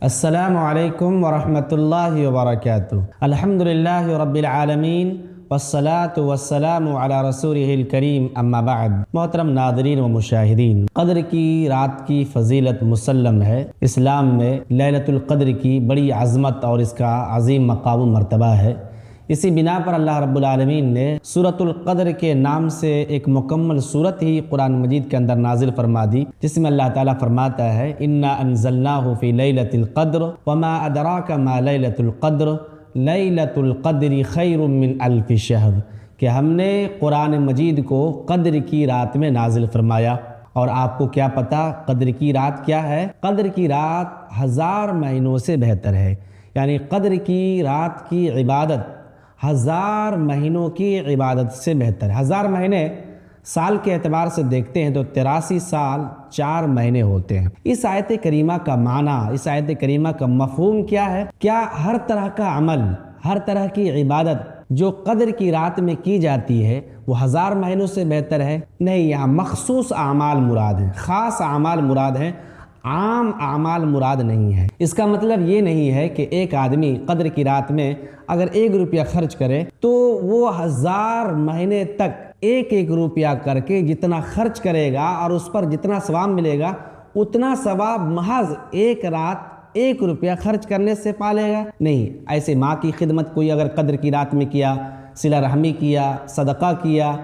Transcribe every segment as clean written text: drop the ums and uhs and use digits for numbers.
السلام علیکم ورحمۃ اللہ وبرکاتہ۔ الحمدللہ رب العالمین والصلاة والسلام علی رسولہ الکریم، اما بعد۔ محترم ناظرین و مشاہدین، قدر کی رات کی فضیلت مسلم ہے۔ اسلام میں لیلۃ القدر کی بڑی عظمت اور اس کا عظیم مقام و مرتبہ ہے۔ اسی بنا پر اللہ رب العالمین نے سورۃ القدر کے نام سے ایک مکمل سورت ہی قرآن مجید کے اندر نازل فرما دی، جس میں اللہ تعالیٰ فرماتا ہے انا انزلناہ فی لیلۃ القدر وما ادراک ما لیلۃ القدر لیلۃ القدر خیر من الف شہر، کہ ہم نے قرآن مجید کو قدر کی رات میں نازل فرمایا۔ اور آپ کو کیا پتہ قدر کی رات کیا ہے؟ قدر کی رات 1000 مہینوں سے بہتر ہے۔ یعنی قدر کی رات کی عبادت 1000 مہینوں کی عبادت سے بہتر ہے۔ 1000 مہینے سال کے اعتبار سے دیکھتے ہیں تو 83 سال 4 مہینے ہوتے ہیں۔ اس آیت کریمہ کا معنی، اس آیت کریمہ کا مفہوم کیا ہے؟ کیا ہر طرح کا عمل، ہر طرح کی عبادت جو قدر کی رات میں کی جاتی ہے وہ 1000 مہینوں سے بہتر ہے؟ نہیں، یہاں مخصوص اعمال مراد ہیں، خاص اعمال مراد ہیں، عام اعمال مراد نہیں ہے۔ اس کا مطلب یہ نہیں ہے کہ ایک آدمی قدر کی رات میں اگر 1 روپیہ خرچ کرے تو وہ 1000 مہینے تک 1 روپیہ کر کے جتنا خرچ کرے گا اور اس پر جتنا ثواب ملے گا اتنا ثواب محض ایک رات 1 روپیہ خرچ کرنے سے پالے گا؟ نہیں۔ ایسے ماں کی خدمت کوئی اگر قدر کی رات میں کیا، صلہ رحمی کیا، صدقہ کیا،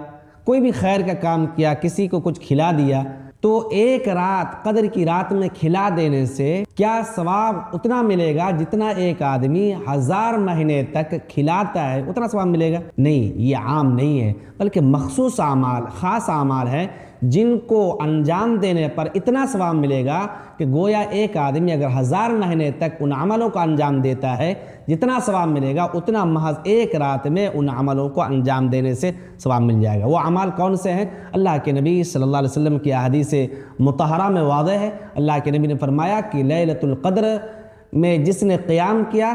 کوئی بھی خیر کا کام کیا، کسی کو کچھ کھلا دیا، تو ایک رات قدر کی رات میں کھلا دینے سے کیا ثواب اتنا ملے گا جتنا ایک آدمی 1000 مہینے تک کھلاتا ہے اتنا ثواب ملے گا؟ نہیں، یہ عام نہیں ہے، بلکہ مخصوص اعمال، خاص اعمال ہیں جن کو انجام دینے پر اتنا ثواب ملے گا کہ گویا ایک آدمی اگر 1000 مہینے تک ان عملوں کو انجام دیتا ہے جتنا ثواب ملے گا اتنا محض ایک رات میں ان عملوں کو انجام دینے سے ثواب مل جائے گا۔ وہ اعمال کون سے ہیں؟ اللہ کے نبی صلی اللہ علیہ وسلم کی احادیث مطہرہ میں واضح ہے۔ اللہ کے نبی نے فرمایا کہ لیلۃ القدر میں جس نے قیام کیا،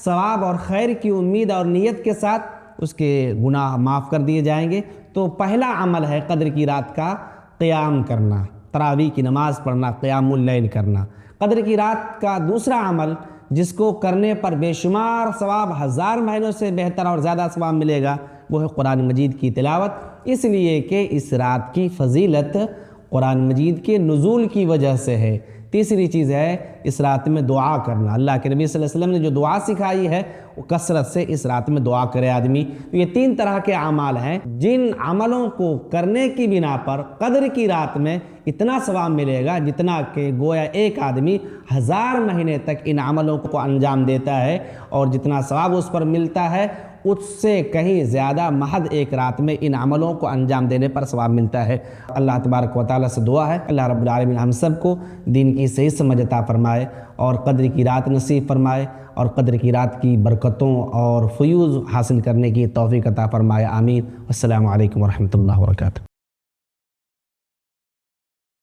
ثواب اور خیر کی امید اور نیت کے ساتھ اس کے گناہ معاف کر دیے جائیں گے۔ تو پہلا عمل ہے قدر کی رات کا قیام کرنا، تراویح کی نماز پڑھنا، قیام اللیل کرنا۔ قدر کی رات کا دوسرا عمل جس کو کرنے پر بے شمار ثواب 1000 مہینوں سے بہتر اور زیادہ ثواب ملے گا وہ ہے قرآن مجید کی تلاوت، اس لیے کہ اس رات کی فضیلت قرآن مجید کے نزول کی وجہ سے ہے۔ تیسری چیز ہے اس رات میں دعا کرنا۔ اللہ کے نبی صلی اللہ علیہ وسلم نے جو دعا سکھائی ہے وہ کثرت سے اس رات میں دعا کرے آدمی۔ یہ 3 طرح کے اعمال ہیں جن عملوں کو کرنے کی بنا پر قدر کی رات میں اتنا ثواب ملے گا جتنا کہ گویا ایک آدمی 1000 مہینے تک ان عملوں کو انجام دیتا ہے، اور جتنا ثواب اس پر ملتا ہے اس سے کہیں زیادہ محض ایک رات میں ان عملوں کو انجام دینے پر ثواب ملتا ہے۔ اللہ تبارک و تعالیٰ سے دعا ہے اللہ رب العالمین ہم سب کو دین کی صحیح سمجھ عطا فرمائے اور قدر کی رات نصیب فرمائے، اور قدر کی رات کی برکتوں اور فیوز حاصل کرنے کی توفیق عطا فرمائے، آمین۔ السلام علیکم ورحمۃ اللہ وبرکاتہ۔